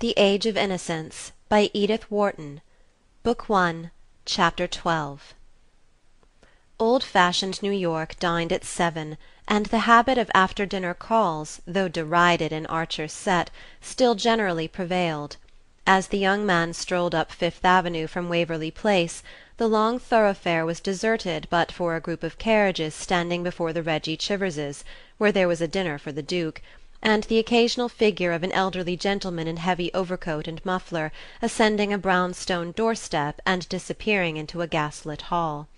The Age of Innocence by Edith Wharton. Book 1, Chapter 12. Old-fashioned New York dined at 7, and the habit of after-dinner calls, though derided in Archer's set, still generally prevailed. As the young man strolled up Fifth Avenue from Waverly Place, the long thoroughfare was deserted but for a group of carriages standing before the Reggie Chiverses, where there was a dinner for the Duke, and the occasional figure of an elderly gentleman in heavy overcoat and muffler, ascending a brownstone doorstep and disappearing into a gaslit hall.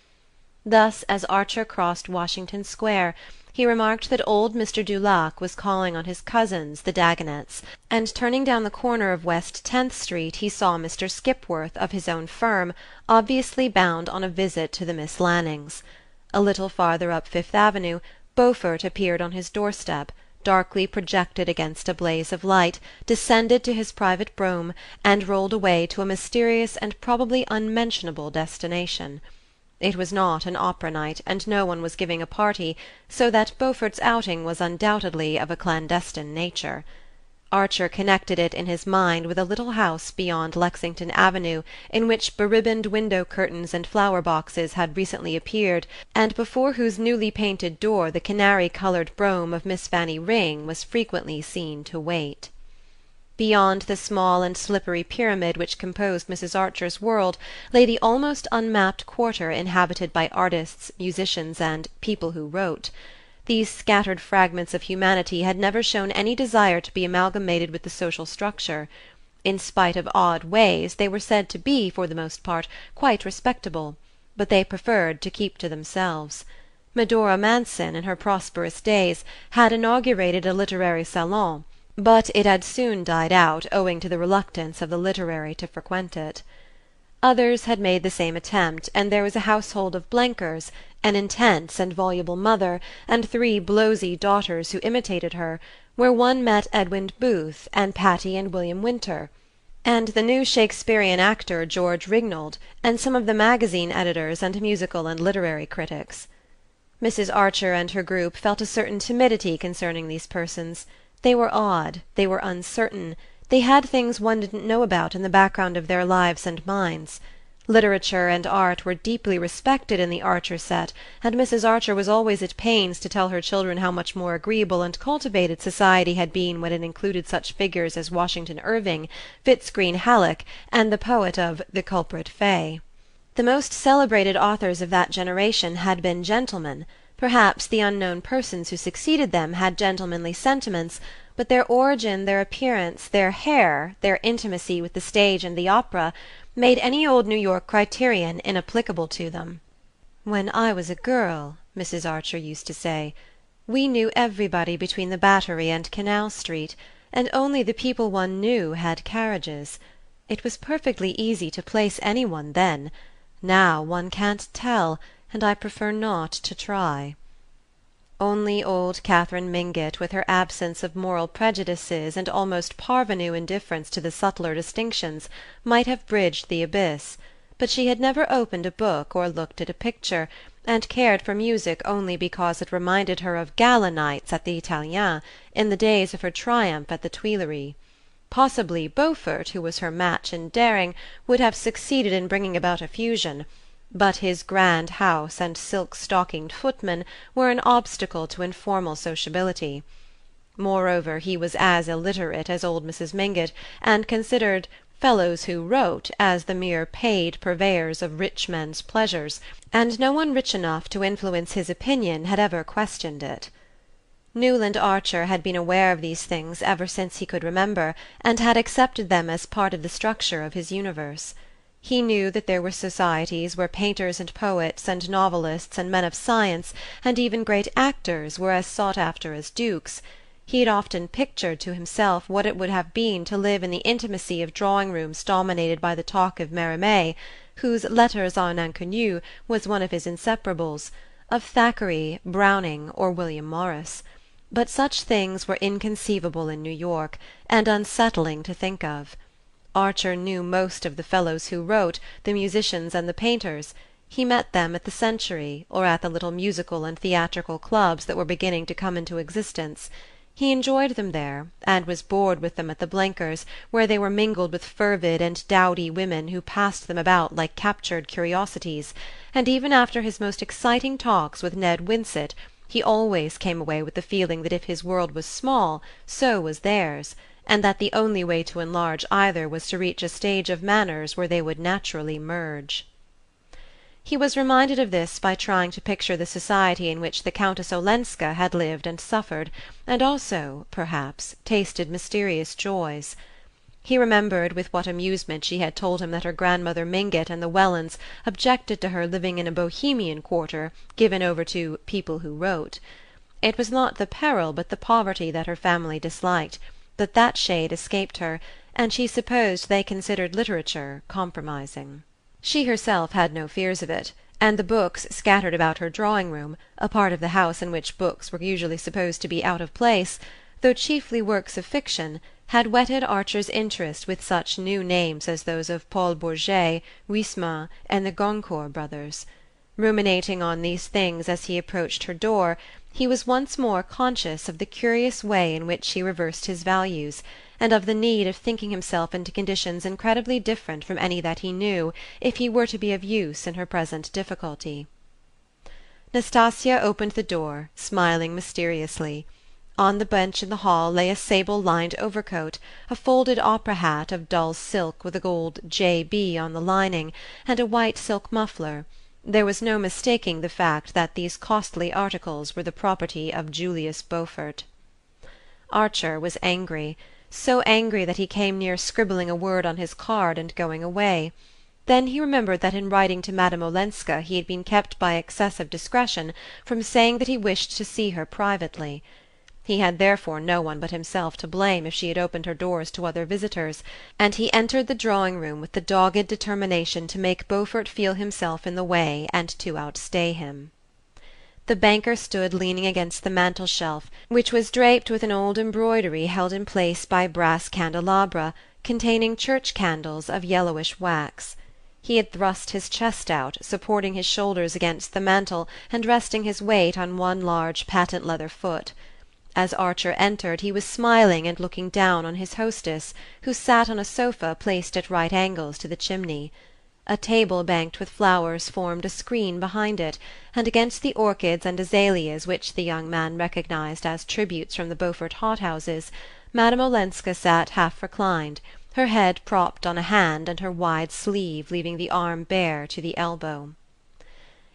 Thus, as Archer crossed Washington Square, he remarked that old Mr. Dulac was calling on his cousins, the Dagonets, and turning down the corner of West 10th Street he saw Mr. Skipworth, of his own firm, obviously bound on a visit to the Miss Lannings. A little farther up Fifth Avenue, Beaufort appeared on his doorstep, darkly projected against a blaze of light, descended to his private brougham, and rolled away to a mysterious and probably unmentionable destination. It was not an opera night, and no one was giving a party, so that Beaufort's outing was undoubtedly of a clandestine nature. Archer connected it in his mind with a little house beyond Lexington Avenue, in which beribboned window-curtains and flower-boxes had recently appeared, and before whose newly painted door the canary-coloured brougham of Miss Fanny Ring was frequently seen to wait. Beyond the small and slippery pyramid which composed Mrs. Archer's world lay the almost unmapped quarter inhabited by artists, musicians, and "people who wrote." These scattered fragments of humanity had never shown any desire to be amalgamated with the social structure. In spite of odd ways, they were said to be, for the most part, quite respectable, but they preferred to keep to themselves. Medora Manson, in her prosperous days, had inaugurated a literary salon, but it had soon died out owing to the reluctance of the literary to frequent it. Others had made the same attempt, and there was a household of Blenkers, an intense and voluble mother, and 3 blowsy daughters who imitated her, where one met Edwin Booth, and Patty and William Winter, and the new Shakespearean actor George Rignold, and some of the magazine editors and musical and literary critics. Mrs. Archer and her group felt a certain timidity concerning these persons. They were odd, they were uncertain, they had things one didn't know about in the background of their lives and minds. Literature and art were deeply respected in the Archer set, and Mrs. Archer was always at pains to tell her children how much more agreeable and cultivated society had been when it included such figures as Washington Irving, Fitz-Greene Halleck, and the poet of The Culprit Fay. The most celebrated authors of that generation had been gentlemen. Perhaps the unknown persons who succeeded them had gentlemanly sentiments, but their origin, their appearance, their hair, their intimacy with the stage and the opera, made any old New York criterion inapplicable to them. "When I was a girl," Mrs. Archer used to say, "we knew everybody between the Battery and Canal Street, and only the people one knew had carriages. It was perfectly easy to place any one then. Now one can't tell, and I prefer not to try." Only old Catherine Mingott, with her absence of moral prejudices and almost parvenu indifference to the subtler distinctions, might have bridged the abyss, but she had never opened a book or looked at a picture, and cared for music only because it reminded her of gala nights at the Italien, in the days of her triumph at the Tuileries. Possibly Beaufort, who was her match in daring, would have succeeded in bringing about a fusion, but his grand house and silk-stockinged footman were an obstacle to informal sociability. Moreover, he was as illiterate as old Mrs. Mingott, and considered "fellows who wrote" as the mere paid purveyors of rich men's pleasures, and no one rich enough to influence his opinion had ever questioned it. Newland Archer had been aware of these things ever since he could remember, and had accepted them as part of the structure of his universe. He knew that there were societies where painters and poets and novelists and men of science, and even great actors, were as sought after as dukes. He had often pictured to himself what it would have been to live in the intimacy of drawing-rooms dominated by the talk of Mérimée, whose Letters à un Inconnu was one of his inseparables, of Thackeray, Browning, or William Morris. But such things were inconceivable in New York, and unsettling to think of. Archer knew most of the fellows who wrote, the musicians and the painters. He met them at the Century, or at the little musical and theatrical clubs that were beginning to come into existence. He enjoyed them there, and was bored with them at the Blenkers', where they were mingled with fervid and dowdy women who passed them about like captured curiosities, and even after his most exciting talks with Ned Winsett he always came away with the feeling that if his world was small, so was theirs, and that the only way to enlarge either was to reach a stage of manners where they would naturally merge. He was reminded of this by trying to picture the society in which the Countess Olenska had lived and suffered, and also, perhaps, tasted mysterious joys. He remembered with what amusement she had told him that her grandmother Mingott and the Wellands objected to her living in a Bohemian quarter given over to "people who wrote." It was not the peril but the poverty that her family disliked, but that shade escaped her, and she supposed they considered literature compromising. She herself had no fears of it, and the books scattered about her drawing-room, a part of the house in which books were usually supposed to be out of place, though chiefly works of fiction, had whetted Archer's interest with such new names as those of Paul Bourget, Huysmans, and the Goncourt brothers. Ruminating on these things as he approached her door, he was once more conscious of the curious way in which she reversed his values, and of the need of thinking himself into conditions incredibly different from any that he knew, if he were to be of use in her present difficulty. Nastasia opened the door, smiling mysteriously. On the bench in the hall lay a sable-lined overcoat, a folded opera hat of dull silk with a gold J.B. on the lining, and a white silk muffler. There was no mistaking the fact that these costly articles were the property of Julius Beaufort. Archer was angry, so angry that he came near scribbling a word on his card and going away. Then he remembered that in writing to Madame Olenska he had been kept by excessive discretion from saying that he wished to see her privately. He had therefore no one but himself to blame if she had opened her doors to other visitors, and he entered the drawing-room with the dogged determination to make Beaufort feel himself in the way and to outstay him. The banker stood leaning against the mantel-shelf, which was draped with an old embroidery held in place by brass candelabra containing church candles of yellowish wax. He had thrust his chest out, supporting his shoulders against the mantel and resting his weight on one large patent-leather foot. As Archer entered he was smiling and looking down on his hostess, who sat on a sofa placed at right angles to the chimney. A table banked with flowers formed a screen behind it, and against the orchids and azaleas which the young man recognized as tributes from the Beaufort hothouses, Madame Olenska sat half-reclined, her head propped on a hand and her wide sleeve leaving the arm bare to the elbow.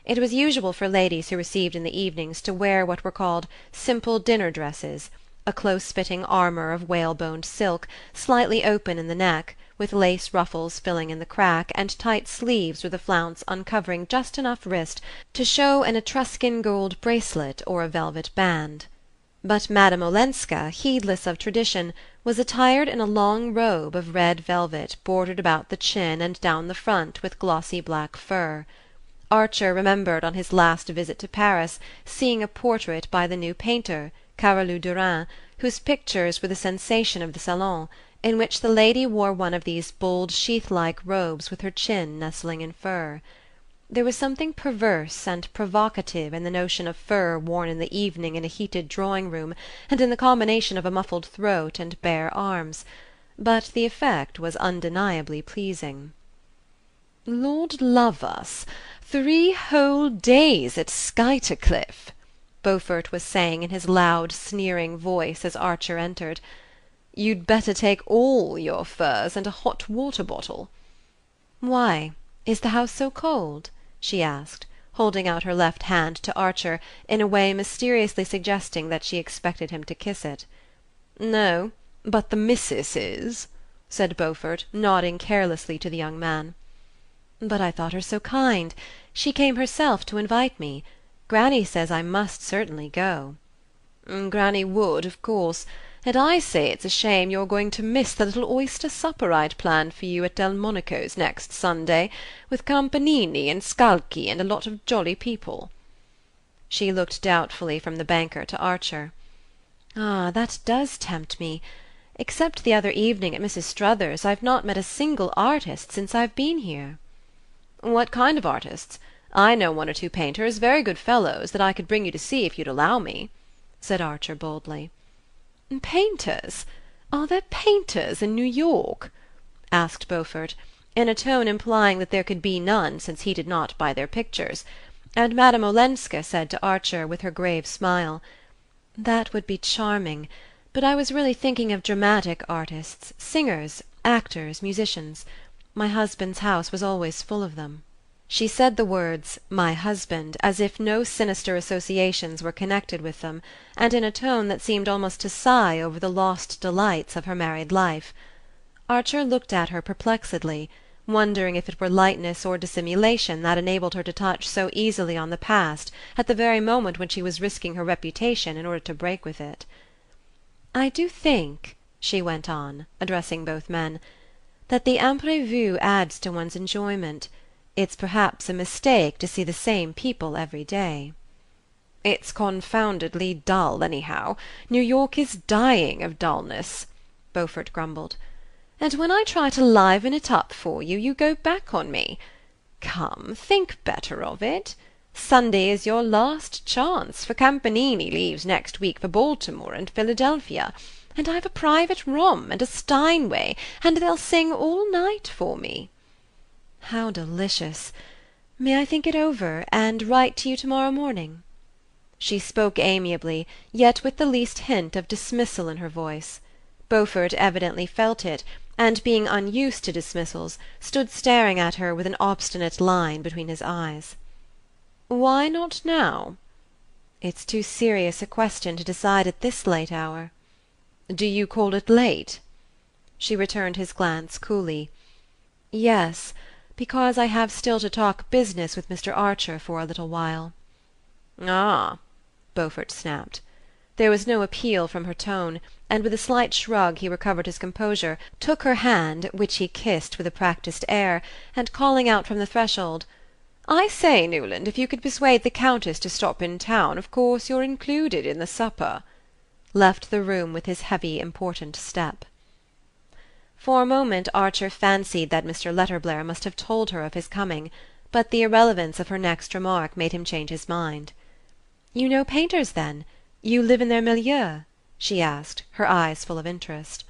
It was usual for ladies who received in the evenings to wear what were called simple dinner dresses, a close-fitting armour of whaleboned silk, slightly open in the neck, with lace ruffles filling in the crack, and tight sleeves with a flounce uncovering just enough wrist to show an Etruscan gold bracelet or a velvet band. But Madame Olenska, heedless of tradition, was attired in a long robe of red velvet bordered about the chin and down the front with glossy black fur. Archer remembered on his last visit to Paris seeing a portrait by the new painter, Carolus Durin, whose pictures were the sensation of the salon, in which the lady wore one of these bold sheath-like robes with her chin nestling in fur. There was something perverse and provocative in the notion of fur worn in the evening in a heated drawing-room, and in the combination of a muffled throat and bare arms, but the effect was undeniably pleasing. "Lord love us! 3 whole days at Skuytercliff!" Beaufort was saying in his loud sneering voice as Archer entered. "You'd better take all your furs and a hot water bottle." "Why? Is the house so cold?" she asked, holding out her left hand to Archer in a way mysteriously suggesting that she expected him to kiss it. "No, but the missus is," said Beaufort, nodding carelessly to the young man. "But I thought her so kind. She came herself to invite me. Granny says I must certainly go." "Granny would, of course. And I say it's a shame you're going to miss the little oyster supper I'd planned for you at Delmonico's next Sunday, with Campanini and Scalchi and a lot of jolly people." She looked doubtfully from the banker to Archer. "Ah, that does tempt me. Except the other evening at Mrs. Struthers's, I've not met a single artist since I've been here." "What kind of artists? I know 1 or 2 painters, very good fellows, that I could bring you to see if you'd allow me," said Archer boldly. "Painters? Are there painters in New York?" asked Beaufort, in a tone implying that there could be none since he did not buy their pictures; and Madame Olenska said to Archer, with her grave smile, "That would be charming, but I was really thinking of dramatic artists, singers, actors, musicians. My husband's house was always full of them." She said the words "my husband" as if no sinister associations were connected with them, and in a tone that seemed almost to sigh over the lost delights of her married life. Archer looked at her perplexedly, wondering if it were lightness or dissimulation that enabled her to touch so easily on the past at the very moment when she was risking her reputation in order to break with it. "I do think," she went on, addressing both men, "that the imprévu adds to one's enjoyment. It's perhaps a mistake to see the same people every day." "It's confoundedly dull, anyhow. New York is dying of dullness," Beaufort grumbled. "And when I try to liven it up for you, you go back on me. Come, think better of it. Sunday is your last chance, for Campanini leaves next week for Baltimore and Philadelphia, and I've a private room and a Steinway, and they'll sing all night for me." "How delicious! May I think it over, and write to you to-morrow morning?" She spoke amiably, yet with the least hint of dismissal in her voice. Beaufort evidently felt it, and being unused to dismissals, stood staring at her with an obstinate line between his eyes. "Why not now?" "It's too serious a question to decide at this late hour." "Do you call it late?" She returned his glance coolly. "Yes, because I have still to talk business with Mr. Archer for a little while." "Ah!" Beaufort snapped. There was no appeal from her tone, and with a slight shrug he recovered his composure, took her hand, which he kissed with a practised air, and calling out from the threshold, "I say, Newland, if you could persuade the Countess to stop in town, of course you're included in the supper," left the room with his heavy important step. For a moment Archer fancied that Mr. Letterblair must have told her of his coming, but the irrelevance of her next remark made him change his mind. "You know painters, then? You live in their milieu?" she asked, her eyes full of interest.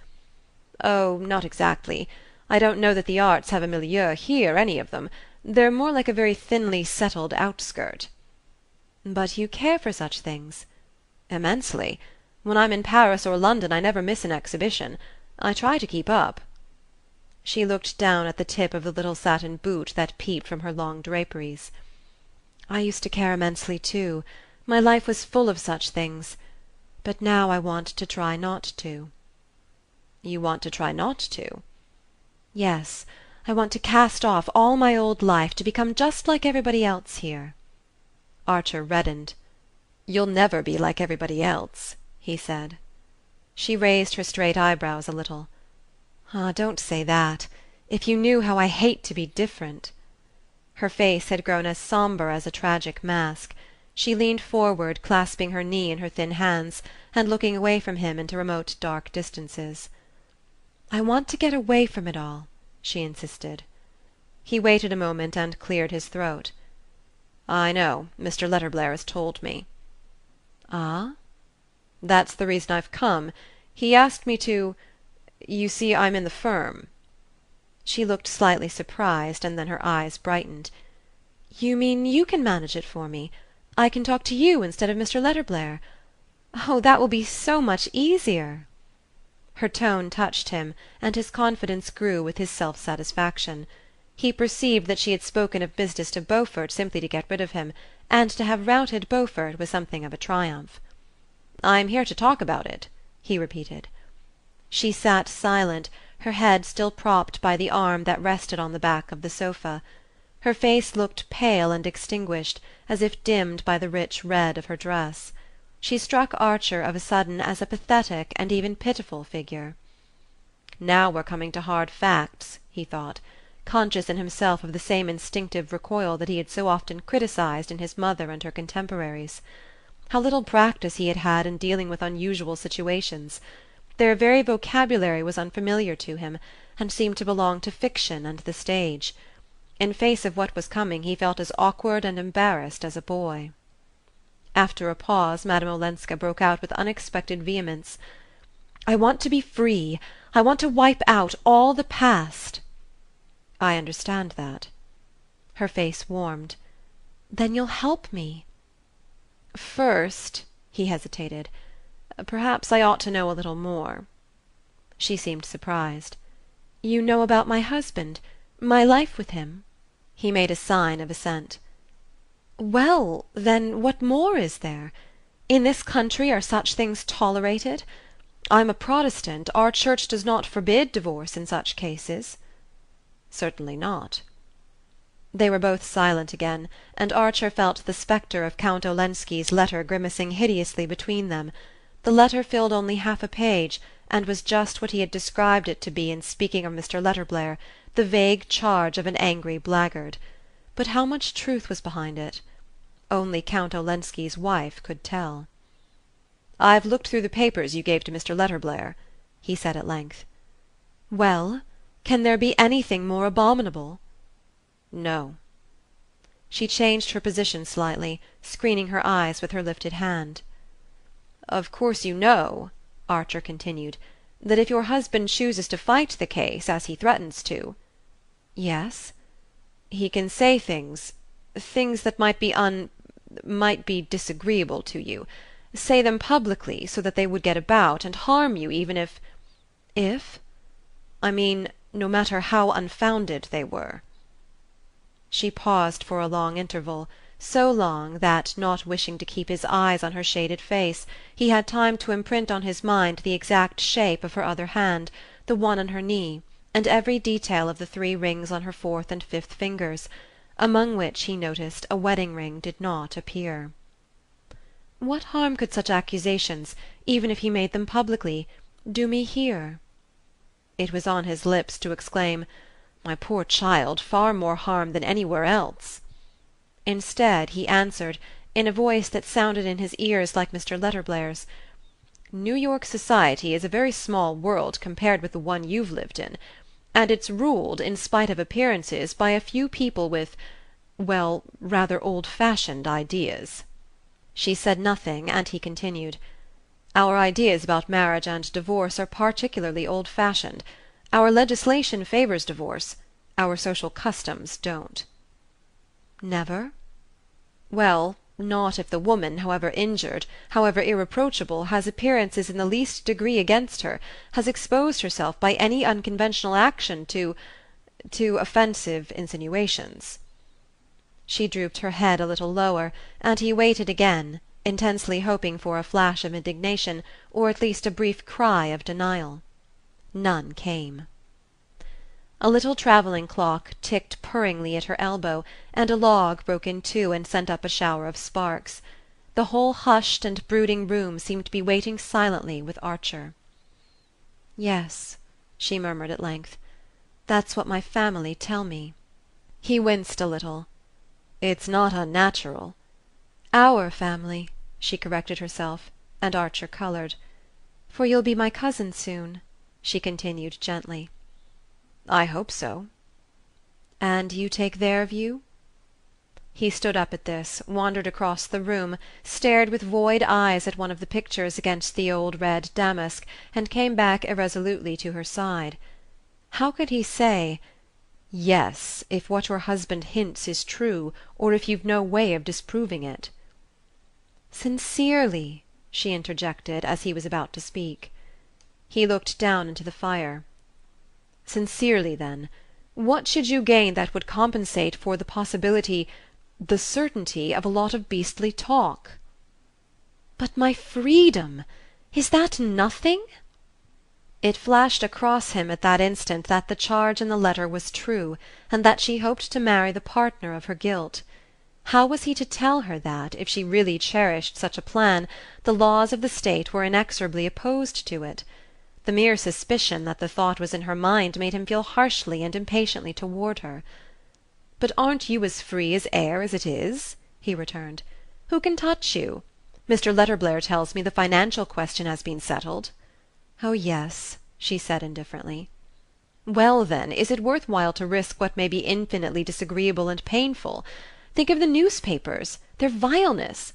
"Oh, not exactly. I don't know that the arts have a milieu here, any of them. They're more like a very thinly settled outskirt." "But you care for such things?" "Immensely. When I'm in Paris or London I never miss an exhibition. I try to keep up." She looked down at the tip of the little satin boot that peeped from her long draperies. "I used to care immensely too. My life was full of such things. But now I want to try not to." "You want to try not to?" "Yes. I want to cast off all my old life to become just like everybody else here." Archer reddened. "You'll never be like everybody else," he said. She raised her straight eyebrows a little. "Ah, don't say that. If you knew how I hate to be different." Her face had grown as sombre as a tragic mask. She leaned forward, clasping her knee in her thin hands, and looking away from him into remote dark distances. "I want to get away from it all," she insisted. He waited a moment and cleared his throat. "I know. Mr. Letterblair has told me." "Ah?" "That's the reason I've come. He asked me to... You see, I'm in the firm." She looked slightly surprised, and then her eyes brightened. "You mean you can manage it for me? I can talk to you instead of Mr. Letterblair? Oh, that will be so much easier!" Her tone touched him, and his confidence grew with his self-satisfaction. He perceived that she had spoken of business to Beaufort simply to get rid of him, and to have routed Beaufort was something of a triumph. "I'm here to talk about it," he repeated. She sat silent, her head still propped by the arm that rested on the back of the sofa. Her face looked pale and extinguished, as if dimmed by the rich red of her dress. She struck Archer of a sudden as a pathetic and even pitiful figure. "Now we're coming to hard facts," he thought, conscious in himself of the same instinctive recoil that he had so often criticized in his mother and her contemporaries. How little practice he had had in dealing with unusual situations! Their very vocabulary was unfamiliar to him, and seemed to belong to fiction and the stage. In face of what was coming he felt as awkward and embarrassed as a boy. After a pause Madame Olenska broke out with unexpected vehemence. I want to be free. I want to wipe out all the past." "I understand that." Her face warmed. "Then you'll help me?" "First," he hesitated, "perhaps I ought to know a little more." She seemed surprised. "You know about my husband? My life with him?" He made a sign of assent. "Well, then, what more is there? In this country are such things tolerated? I'm a Protestant. Our Church does not forbid divorce in such cases." "Certainly not." They were both silent again, and Archer felt the spectre of Count Olenski's letter grimacing hideously between them. The letter filled only half a page, and was just what he had described it to be in speaking of Mr. Letterblair, the vague charge of an angry blackguard. But how much truth was behind it? Only Count Olenski's wife could tell. "I've looked through the papers you gave to Mr. Letterblair," he said at length. "Well, can there be anything more abominable?" "No." She changed her position slightly, screening her eyes with her lifted hand. "Of course you know," Archer continued, "that if your husband chooses to fight the case, as he threatens to—" "Yes?" "He can say things that might be disagreeable to you. Say them publicly, so that they would get about, and harm you even if—" "If?" "I mean, no matter how unfounded they were." She paused for a long interval, so long that, not wishing to keep his eyes on her shaded face, he had time to imprint on his mind the exact shape of her other hand, the one on her knee, and every detail of the 3 rings on her 4th and 5th fingers, among which, he noticed, a wedding ring did not appear. What harm could such accusations, even if he made them publicly, do me here? It was on his lips to exclaim, "My poor child, far more harm than anywhere else." Instead, he answered, in a voice that sounded in his ears like Mr. Letterblair's, "New York society is a very small world compared with the one you've lived in, and it's ruled, in spite of appearances, by a few people with, well, rather old-fashioned ideas." She said nothing, and he continued, "Our ideas about marriage and divorce are particularly old-fashioned. Our legislation favours divorce. Our social customs don't." "Never?" "Well, not if the woman, however injured, however irreproachable, has appearances in the least degree against her, has exposed herself by any unconventional action to offensive insinuations." She drooped her head a little lower, and he waited again, intensely hoping for a flash of indignation, or at least a brief cry of denial. None came. A little travelling clock ticked purringly at her elbow, and a log broke in two and sent up a shower of sparks. The whole hushed and brooding room seemed to be waiting silently with Archer. "Yes," she murmured at length, "that's what my family tell me." He winced a little. "It's not unnatural." "Our family," she corrected herself, and Archer coloured. "For you'll be my cousin soon," she continued gently. "I hope so." "And you take their view?" He stood up at this, wandered across the room, stared with void eyes at one of the pictures against the old red damask, and came back irresolutely to her side. How could he say, "Yes, if what your husband hints is true, or if you've no way of disproving it"? "Sincerely," she interjected, as he was about to speak. He looked down into the fire. "Sincerely, then, what should you gain that would compensate for the possibility, the certainty, of a lot of beastly talk?" "But my freedom! Is that nothing?" It flashed across him at that instant that the charge in the letter was true, and that she hoped to marry the partner of her guilt. How was he to tell her that, if she really cherished such a plan, the laws of the state were inexorably opposed to it? The mere suspicion that the thought was in her mind made him feel harshly and impatiently toward her. "But aren't you as free as air as it is?" he returned. "Who can touch you? Mr. Letterblair tells me the financial question has been settled." "Oh, yes," she said indifferently. "Well, then, is it worth while to risk what may be infinitely disagreeable and painful? Think of the newspapers, their vileness!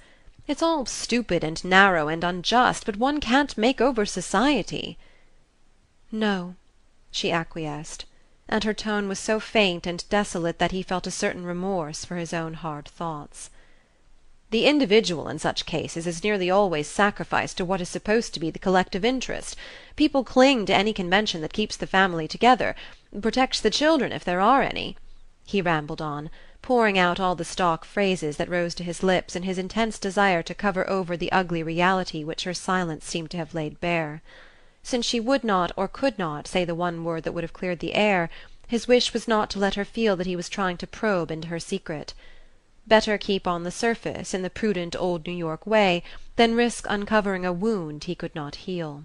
It's all stupid and narrow and unjust, but one can't make over society." "No," she acquiesced, and her tone was so faint and desolate that he felt a certain remorse for his own hard thoughts. "The individual in such cases is nearly always sacrificed to what is supposed to be the collective interest. People cling to any convention that keeps the family together, protects the children if there are any," he rambled on, pouring out all the stock phrases that rose to his lips in his intense desire to cover over the ugly reality which her silence seemed to have laid bare. Since she would not or could not say the one word that would have cleared the air, his wish was not to let her feel that he was trying to probe into her secret. Better keep on the surface, in the prudent old New York way, than risk uncovering a wound he could not heal.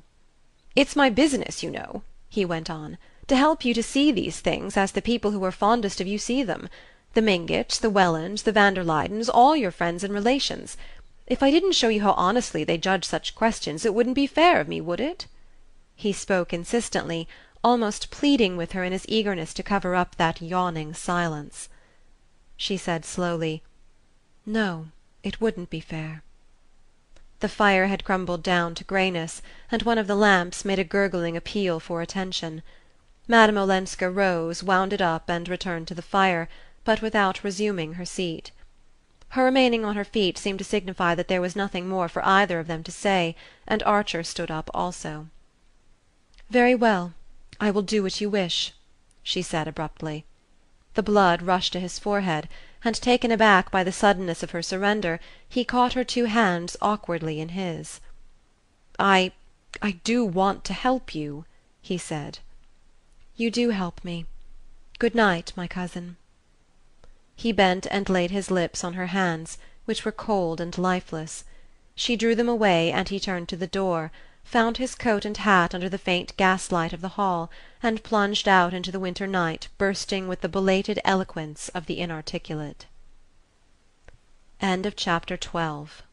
"It's my business, you know," he went on, "to help you to see these things as the people who are fondest of you see them. The Mingotts, the Wellands, the Van der Luydens, all your friends and relations. If I didn't show you how honestly they judge such questions, it wouldn't be fair of me, would it?" He spoke insistently, almost pleading with her in his eagerness to cover up that yawning silence. She said slowly, "No, it wouldn't be fair." The fire had crumbled down to greyness, and one of the lamps made a gurgling appeal for attention. Madame Olenska rose, wound it up, and returned to the fire, but without resuming her seat. Her remaining on her feet seemed to signify that there was nothing more for either of them to say, and Archer stood up also. "Very well, I will do what you wish," she said abruptly. The blood rushed to his forehead, and taken aback by the suddenness of her surrender, he caught her two hands awkwardly in his. I do want to help you," he said. "You do help me. Good night, my cousin." He bent and laid his lips on her hands, which were cold and lifeless. She drew them away, and he turned to the door, found his coat and hat under the faint gaslight of the hall, and plunged out into the winter night, bursting with the belated eloquence of the inarticulate. Chapter 12